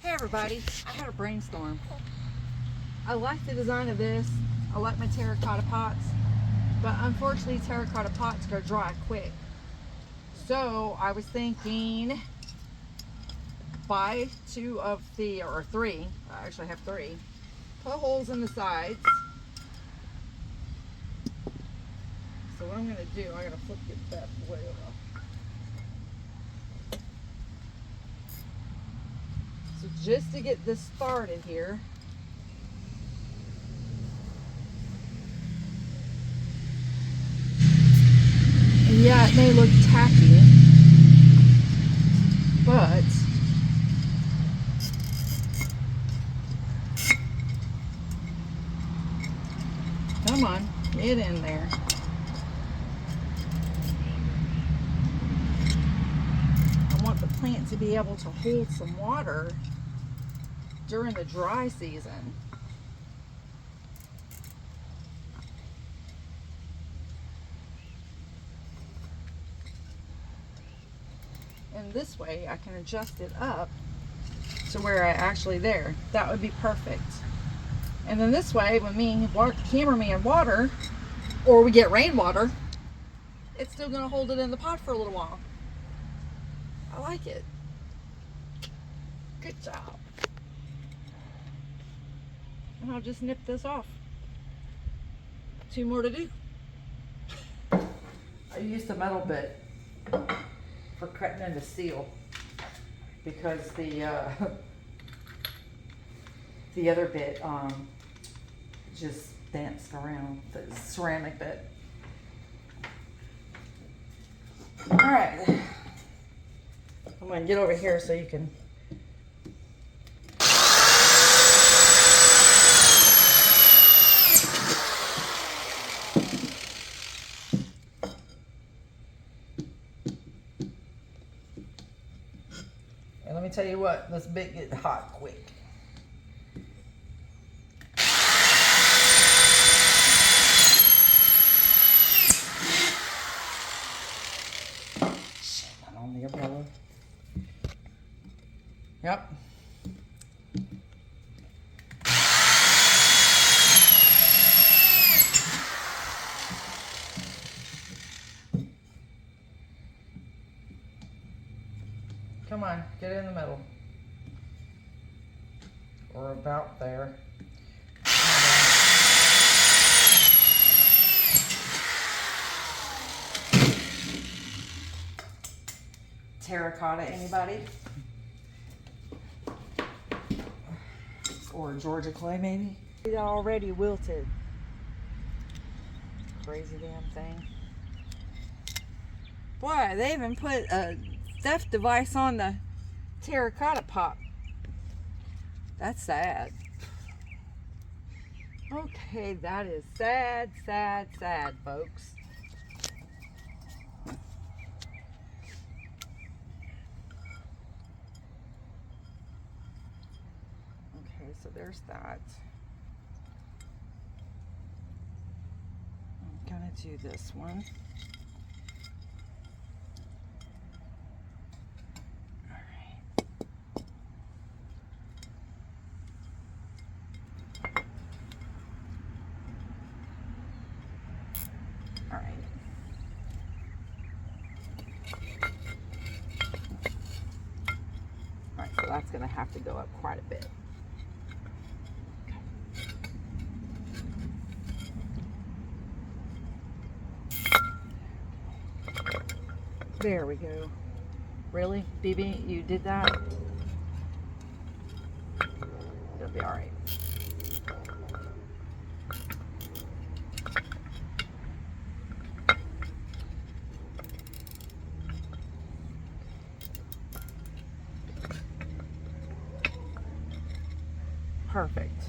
Hey everybody, I had a brainstorm. I like the design of this. I like my terracotta pots, but unfortunately terracotta pots go dry quick. So I was thinking buy two of the, or three, I actually have three, put holes in the sides. So what I'm gonna do, I gotta flip it that way over. So just to get this started here, and yeah, it may look tacky, but come on, get in there. I want the plant to be able to hold some water during the dry season. And this way I can adjust it up to where I actually there. That would be perfect. And then this way, when me and the cameraman water, or we get rainwater, it's still gonna hold it in the pot for a little while. I like it. Good job. And I'll just nip this off. Two more to do. I used the metal bit for cutting into steel because the other bit just danced around, the ceramic bit. All right, I'm gonna get over here so you can. And let me tell you what, this bit gets hot quick. On the umbrella. Yep. Come on, get in the middle. Or about there. Terracotta, anybody? Or Georgia clay, maybe? It already wilted. Crazy damn thing. Boy, they even put a theft device on the terracotta pot. That's sad. Okay, that is sad, sad, sad, folks. Okay, so there's that. I'm gonna do this one. So that's going to have to go up quite a bit. There we go. Really? BB, you did that? It'll be all right. Perfect.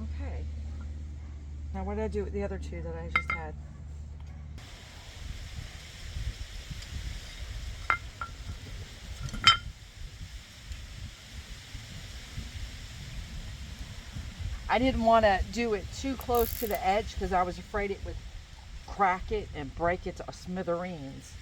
Okay. Now what did I do with the other two that I just had? I didn't want to do it too close to the edge because I was afraid it would crack it and break it to smithereens.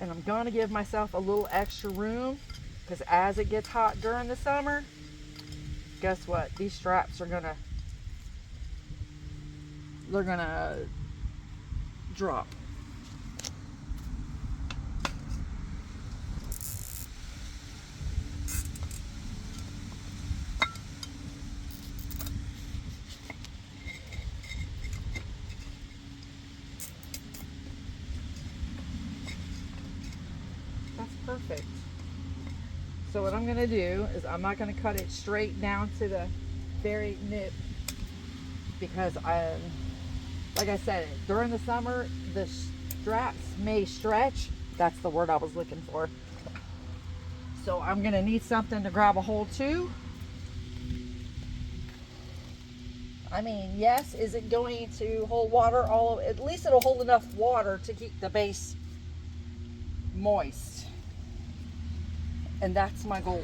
And I'm gonna give myself a little extra room because as it gets hot during the summer, guess what? These straps are gonna drop. That's perfect. So what I'm gonna do is I'm not gonna cut it straight down to the very nip because like I said, during the summer, the straps may stretch. That's the word I was looking for. So I'm gonna need something to grab a hold to. I mean, yes, is it going to hold water at least it'll hold enough water to keep the base moist. And that's my goal.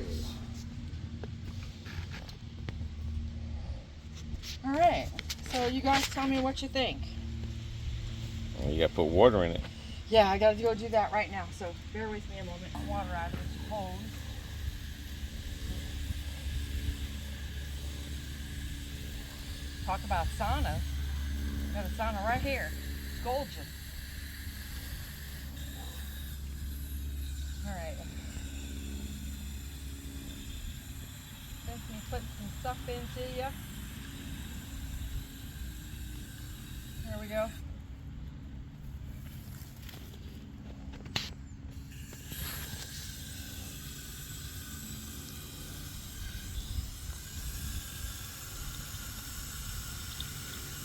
All right, so you guys tell me what you think. Well, you gotta put water in it. Yeah, I gotta go do that right now, so bear with me a moment. Water out of this hose. Talk about sauna. Got a sauna right here. Scolding. All right. Let me put some stuff into you. There we go.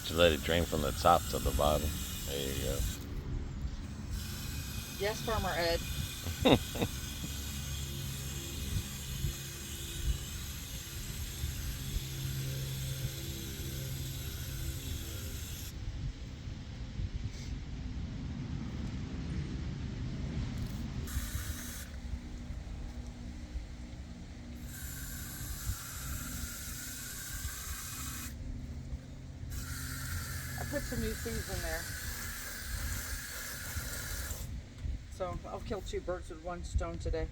Just let it drain from the top to the bottom. There you go. Yes, Farmer Ed. Put some new seeds in there. So I'll kill two birds with one stone today.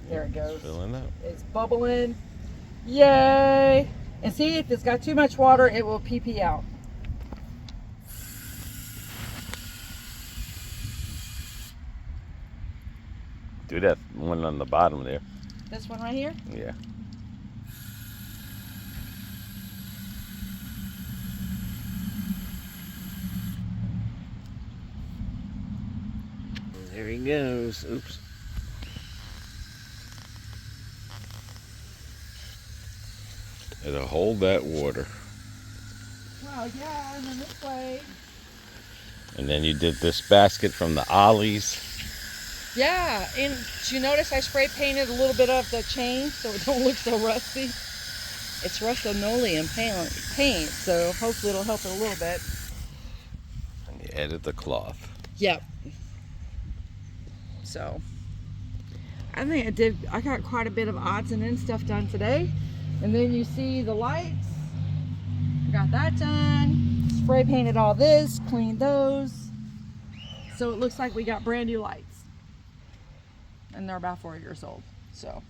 There it goes. It's filling up. It's bubbling. Yay! And see, if it's got too much water, it will pee out. Do that one on the bottom there. This one right here? Yeah. There he goes. Oops. It'll hold that water. Well, yeah, and then this way. And then you did this basket from the Ollies. Yeah, and did you notice I spray painted a little bit of the chain so it don't look so rusty? It's Rust-Oleum paint, so hopefully it'll help it a little bit. And you added the cloth. Yep. So, I think I got quite a bit of odds and ends stuff done today. And then you see the lights. Got that done. Spray painted all this, cleaned those. So it looks like we got brand new lights. And they're about 4 years old. So,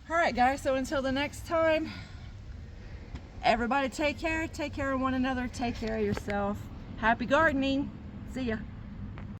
all right, guys. So until the next time, everybody take care. Take care of one another. Take care of yourself. Happy gardening. See ya.